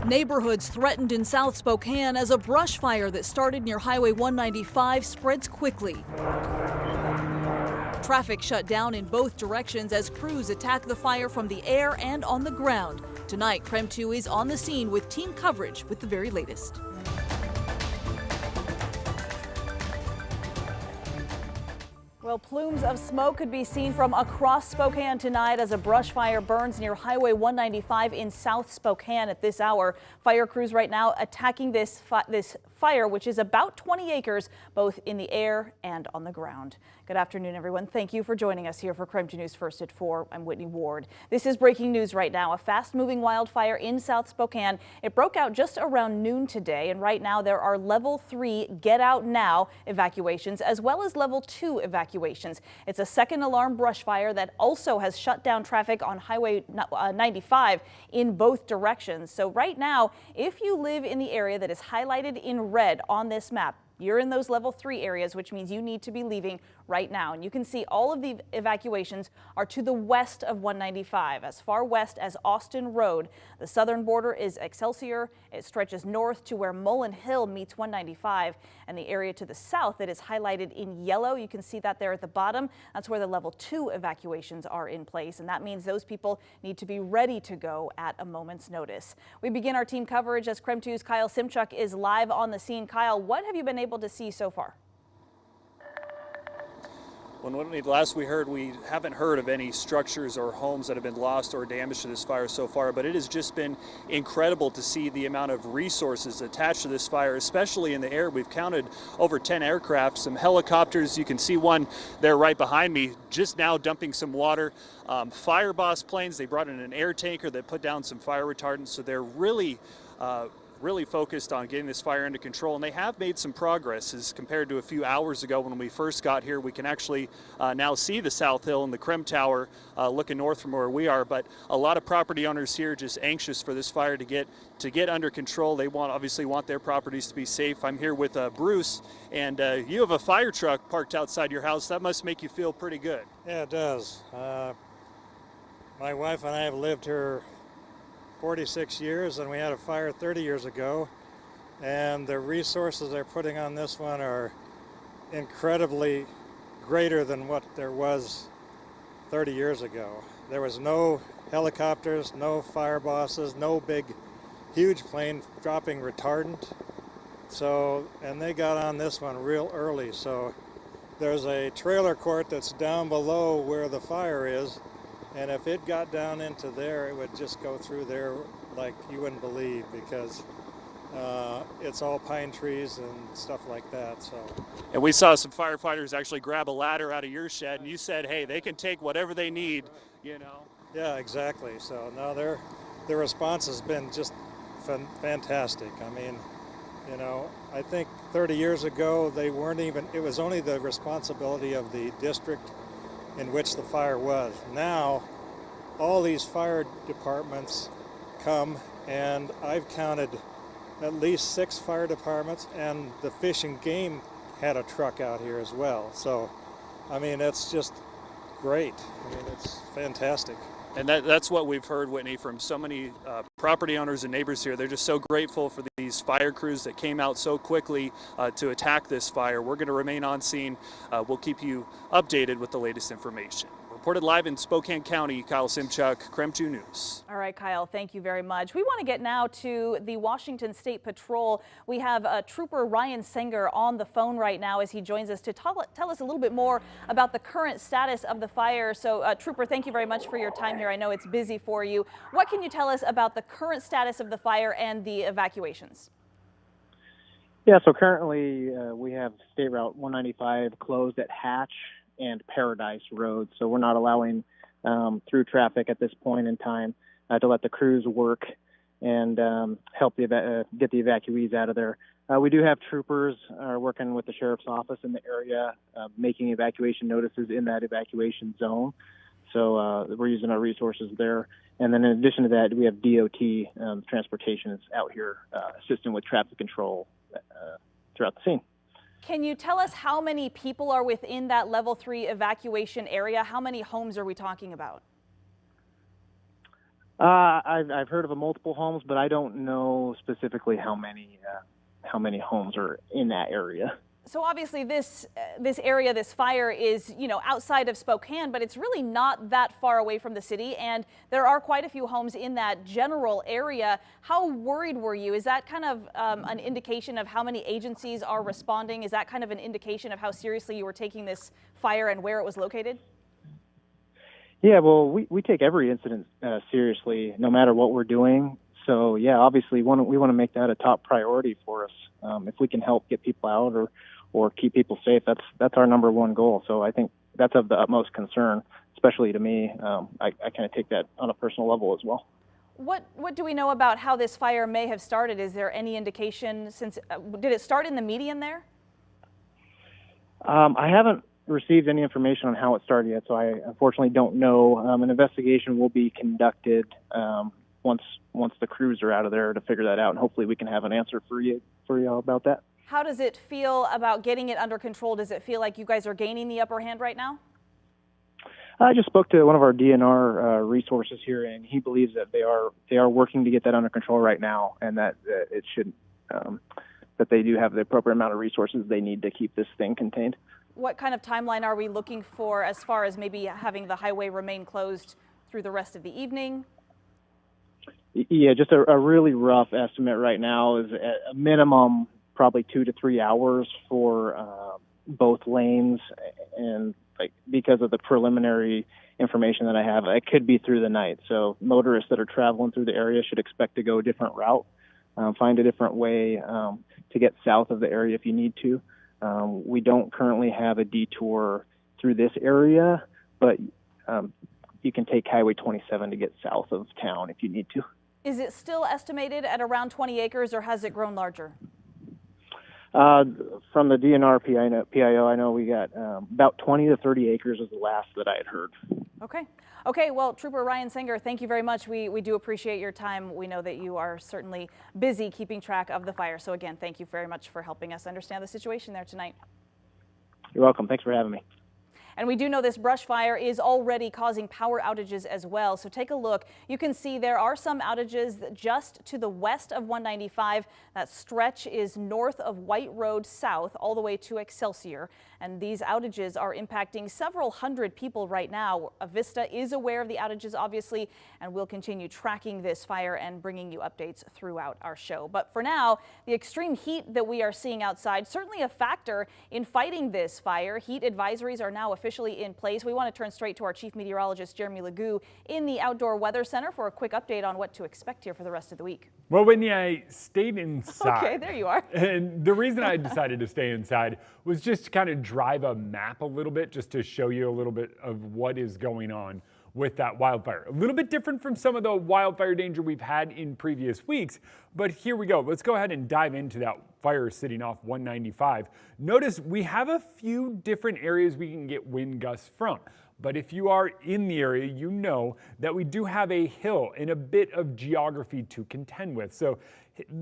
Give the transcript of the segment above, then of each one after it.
Neighborhoods threatened in South Spokane as a brush fire that started near Highway 195 spreads quickly. Traffic shut down in both directions as crews attack the fire from the air and on the ground. Tonight, KREM 2 is on the scene with team coverage with the very latest. Well, plumes of smoke could be seen from across Spokane tonight as a brush fire burns near Highway 195 in South Spokane at this hour. Fire crews right now attacking this fire, which is about 20 acres, both in the air and on the ground. Good afternoon, everyone. Thank you for joining us here for KREM 2 News First at 4. I'm Whitney Ward. This is breaking news right now. A fast-moving wildfire in South Spokane. It broke out just around noon today, and right now there are level 3 get out now evacuations as well as level 2 evacuations. It's a second alarm brush fire that also has shut down traffic on Highway 95 in both directions. So right now, if you live in the area that is highlighted in red on this map, you're in those level 3 areas, which means you need to be leaving right now. And you can see all of the evacuations are to the west of 195, as far west as Austin Road. The southern border is Excelsior. It stretches north to where Mullen Hill meets 195. And the area to the south that is highlighted in yellow, you can see that there at the bottom. That's where the level 2 evacuations are in place. And that means those people need to be ready to go at a moment's notice. We begin our team coverage as KREM 2's Kyle Simchuk is live on the scene. Kyle, what have you been able to see so far? When last we heard, we haven't heard of any structures or homes that have been lost or damaged to this fire so far, but it has just been incredible to see the amount of resources attached to this fire, especially in the air. We've counted over 10 aircraft, some helicopters. You can see one there right behind me, just now dumping some water. Fire boss planes, they brought in an air tanker that put down some fire retardants, so they're really focused on getting this fire under control, and they have made some progress as compared to a few hours ago when we first got here. We can actually now see the South Hill and the KREM Tower looking north from where we are, but a lot of property owners here just anxious for this fire to get under control. They obviously want their properties to be safe. I'm here with Bruce, and you have a fire truck parked outside your house. That must make you feel pretty good. Yeah, it does. My wife and I have lived here 46 years, and we had a fire 30 years ago, and the resources they're putting on this one are incredibly greater than what there was 30 years ago. There was no helicopters, no fire bosses, no big huge plane dropping retardant, and they got on this one real early. So there's a trailer court that's down below where the fire is, and if it got down into there, it would just go through there like you wouldn't believe, because it's all pine trees and stuff like that. So. And we saw some firefighters actually grab a ladder out of your shed, and you said, hey, they can take whatever they need, you know. Yeah, exactly. So now their response has been just fantastic. I mean, you know, I think 30 years ago, it was only the responsibility of the district in which the fire was. Now, all these fire departments come, and I've counted at least 6 fire departments, and the Fish and Game had a truck out here as well. So, I mean, it's just great. I mean, it's fantastic. And that's what we've heard, Whitney, from so many property owners and neighbors here. They're just so grateful for these fire crews that came out so quickly to attack this fire. We're going to remain on scene. We'll keep you updated with the latest information. Reported live in Spokane County, Kyle Simchuk, KREM 2 News. All right, Kyle, thank you very much. We want to get now to the Washington State Patrol. We have Trooper Ryan Sanger on the phone right now as he joins us to tell us a little bit more about the current status of the fire. So, Trooper, thank you very much for your time here. I know it's busy for you. What can you tell us about the current status of the fire and the evacuations? Yeah, so currently we have State Route 195 closed at Hatch and Paradise Road, so we're not allowing through traffic at this point in time to let the crews work and help get the evacuees out of there. We do have troopers working with the sheriff's office in the area, making evacuation notices in that evacuation zone. So we're using our resources there. And then in addition to that, we have DOT transportation is out here assisting with traffic control throughout the scene. Can you tell us how many people are within that level 3 evacuation area? How many homes are we talking about? I've heard of multiple homes, but I don't know specifically how many homes are in that area. So obviously this area, this fire is, outside of Spokane, but it's really not that far away from the city. And there are quite a few homes in that general area. How worried were you? Is that kind of an indication of how many agencies are responding? Is that kind of an indication of how seriously you were taking this fire and where it was located? Yeah, well, we take every incident seriously, no matter what we're doing. So yeah, obviously we want to make that a top priority for us. If we can help get people out or keep people safe, that's our number one goal. So I think that's of the utmost concern, especially to me. I kind of take that on a personal level as well. What do we know about how this fire may have started? Is there any indication since did it start in the median there? I haven't received any information on how it started yet, so I unfortunately don't know. An investigation will be conducted once the crews are out of there to figure that out, and hopefully we can have an answer for y'all about that. How does it feel about getting it under control? Does it feel like you guys are gaining the upper hand right now? I just spoke to one of our DNR resources here, and he believes that they are working to get that under control right now, and that it should that they do have the appropriate amount of resources they need to keep this thing contained. What kind of timeline are we looking for as far as maybe having the highway remain closed through the rest of the evening? Yeah, just a really rough estimate right now is at a minimum probably 2 to 3 hours for both lanes, and because of the preliminary information that I have, it could be through the night. So motorists that are traveling through the area should expect to go a different route, find a different way to get south of the area if you need to. We don't currently have a detour through this area, but you can take Highway 27 to get south of town if you need to. Is it still estimated at around 20 acres, or has it grown larger? From the DNR PIO, I know we got about 20 to 30 acres is the last that I had heard. Okay. Well, Trooper Ryan Singer, thank you very much. We do appreciate your time. We know that you are certainly busy keeping track of the fire. So again, thank you very much for helping us understand the situation there tonight. You're welcome. Thanks for having me. And we do know this brush fire is already causing power outages as well. So take a look. You can see there are some outages just to the west of 195. That stretch is north of White Road South all the way to Excelsior. And these outages are impacting several hundred people right now. Avista is aware of the outages, obviously, and we'll continue tracking this fire and bringing you updates throughout our show. But for now, the extreme heat that we are seeing outside, certainly a factor in fighting this fire. Heat advisories are now officially in place. We want to turn straight to our chief meteorologist, Jeremy Legoo, in the Outdoor Weather Center for a quick update on what to expect here for the rest of the week. Well, Whitney, I stayed inside. Okay, there you are. And the reason I decided to stay inside was just to kind of drive a map a little bit, just to show you a little bit of what is going on with that wildfire. A little bit different from some of the wildfire danger we've had in previous weeks, but here we go. Let's go ahead and dive into that fire sitting off 195. Notice we have a few different areas we can get wind gusts from. But if you are in the area, you know that we do have a hill and a bit of geography to contend with. So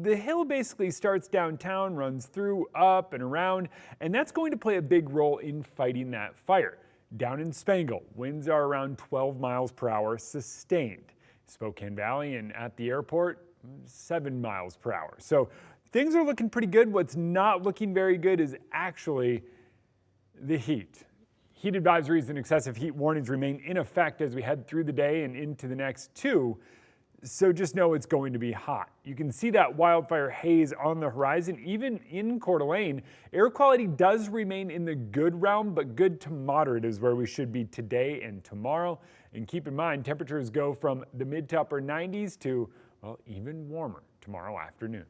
the hill basically starts downtown, runs through, up and around, and that's going to play a big role in fighting that fire. Down in Spangle, winds are around 12 miles per hour sustained. Spokane Valley and at the airport, 7 miles per hour. So things are looking pretty good. What's not looking very good is actually the heat. Heat advisories and excessive heat warnings remain in effect as we head through the day and into the next 2. So just know it's going to be hot. You can see that wildfire haze on the horizon. Even in Coeur d'Alene, air quality does remain in the good realm, but good to moderate is where we should be today and tomorrow. And keep in mind, temperatures go from the mid to upper 90s to, well, even warmer tomorrow afternoon.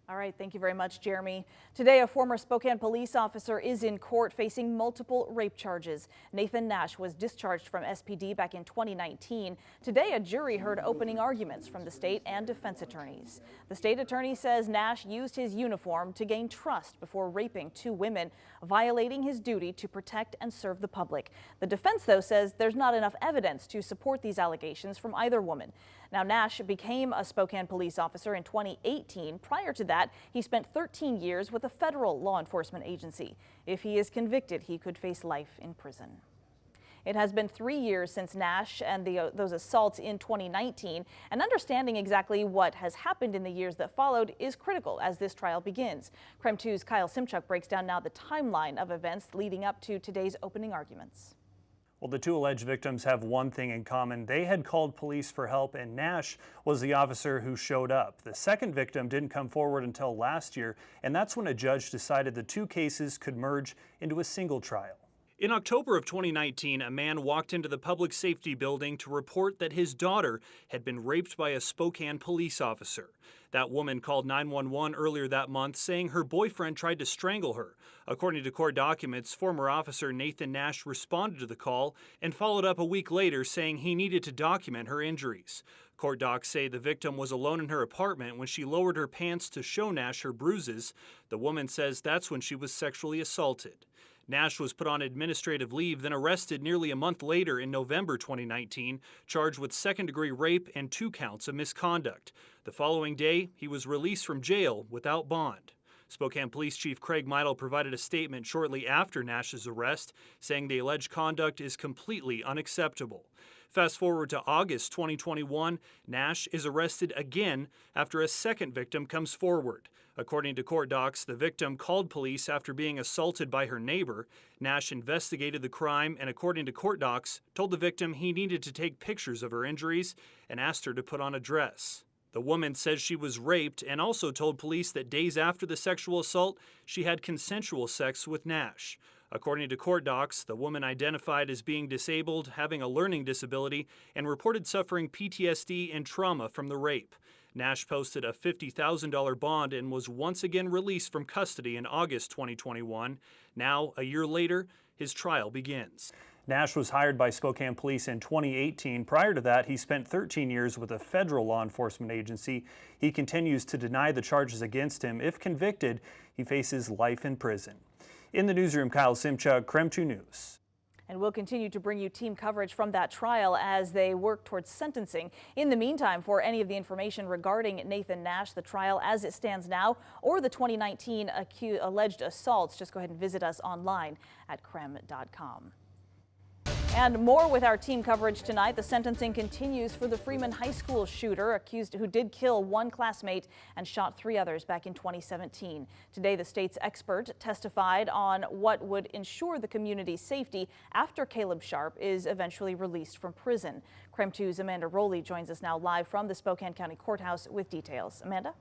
All right, thank you very much, Jeremy. Today, a former Spokane police officer is in court facing multiple rape charges. Nathan Nash was discharged from SPD back in 2019. Today, a jury heard opening arguments from the state and defense attorneys. The state attorney says Nash used his uniform to gain trust before raping 2 women, violating his duty to protect and serve the public. The defense, though, says there's not enough evidence to support these allegations from either woman. Now, Nash became a Spokane police officer in 2018. Prior to that, he spent 13 years with a federal law enforcement agency. If he is convicted, he could face life in prison. It has been 3 years since Nash and those assaults in 2019, and understanding exactly what has happened in the years that followed is critical as this trial begins. KREM 2's Kyle Simchuk breaks down now the timeline of events leading up to today's opening arguments. Well, the two alleged victims have one thing in common. They had called police for help, and Nash was the officer who showed up. The second victim didn't come forward until last year, and that's when a judge decided the two cases could merge into a single trial. In October of 2019, a man walked into the public safety building to report that his daughter had been raped by a Spokane police officer. That woman called 911 earlier that month, saying her boyfriend tried to strangle her. According to court documents, former officer Nathan Nash responded to the call and followed up a week later, saying he needed to document her injuries. Court docs say the victim was alone in her apartment when she lowered her pants to show Nash her bruises. The woman says that's when she was sexually assaulted. Nash was put on administrative leave, then arrested nearly a month later in November 2019, charged with second-degree rape and 2 counts of misconduct. The following day, he was released from jail without bond. Spokane Police Chief Craig Meidel provided a statement shortly after Nash's arrest, saying the alleged conduct is completely unacceptable. Fast forward to August 2021, Nash is arrested again after a second victim comes forward. According to court docs, the victim called police after being assaulted by her neighbor. Nash investigated the crime and, according to court docs, told the victim he needed to take pictures of her injuries and asked her to put on a dress. The woman says she was raped and also told police that days after the sexual assault, she had consensual sex with Nash. According to court docs, the woman identified as being disabled, having a learning disability, and reported suffering PTSD and trauma from the rape. Nash posted a $50,000 bond and was once again released from custody in August 2021. Now, a year later, his trial begins. Nash was hired by Spokane Police in 2018. Prior to that, he spent 13 years with a federal law enforcement agency. He continues to deny the charges against him. If convicted, he faces life in prison. In the newsroom, Kyle Simchuk, KREM 2 News. And we'll continue to bring you team coverage from that trial as they work towards sentencing. In the meantime, for any of the information regarding Nathan Nash, the trial as it stands now, or the 2019 alleged assaults, just go ahead and visit us online at krem.com. And more with our team coverage tonight. The sentencing continues for the Freeman High School shooter accused who did kill one classmate and shot 3 others back in 2017. Today, the state's expert testified on what would ensure the community's safety after Caleb Sharp is eventually released from prison. KREM 2's Amanda Rowley joins us now live from the Spokane County Courthouse with details. Amanda?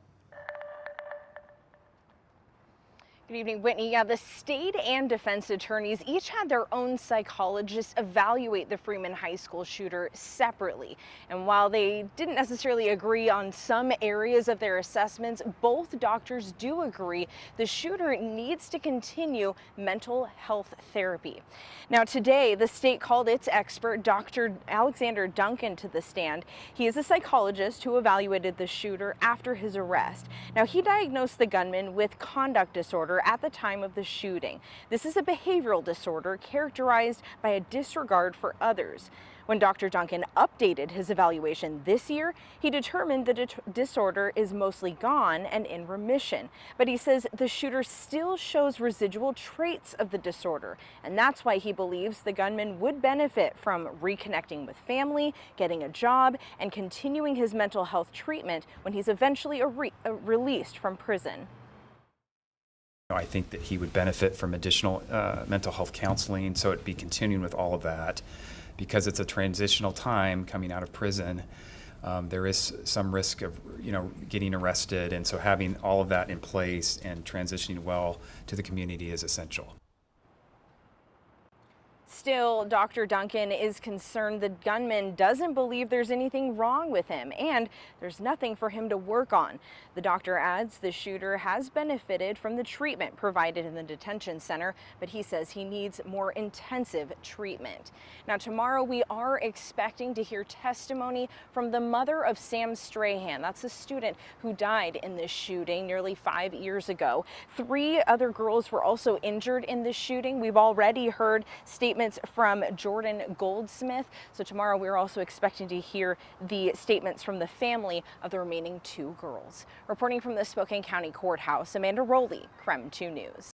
Good evening, Whitney. The state and defense attorneys each had their own psychologists evaluate the Freeman High School shooter separately. And while they didn't necessarily agree on some areas of their assessments, both doctors do agree the shooter needs to continue mental health therapy. Now, today, the state called its expert, Dr. Alexander Duncan, to the stand. He is a psychologist who evaluated the shooter after his arrest. Now, he diagnosed the gunman with conduct disorder at the time of the shooting. This is a behavioral disorder characterized by a disregard for others. When Dr. Duncan updated his evaluation this year, he determined the disorder is mostly gone and in remission. But he says the shooter still shows residual traits of the disorder, and that's why he believes the gunman would benefit from reconnecting with family, getting a job, and continuing his mental health treatment when he's eventually released from prison. I think that he would benefit from additional mental health counseling, so it'd be continuing with all of that. Because it's a transitional time coming out of prison, there is some risk of getting arrested, and so having all of that in place and transitioning well to the community is essential. Still, Dr. Duncan is concerned the gunman doesn't believe there's anything wrong with him and there's nothing for him to work on. The doctor adds the shooter has benefited from the treatment provided in the detention center, but he says he needs more intensive treatment. Now, tomorrow we are expecting to hear testimony from the mother of Sam Strahan. That's a student who died in this shooting nearly 5 years ago. 3 other girls were also injured in this shooting. We've already heard statements from Jordan Goldsmith. So tomorrow we're also expecting to hear the statements from the family of the remaining 2 girls. Reporting from the Spokane County Courthouse, Amanda Rowley, KREM 2 News.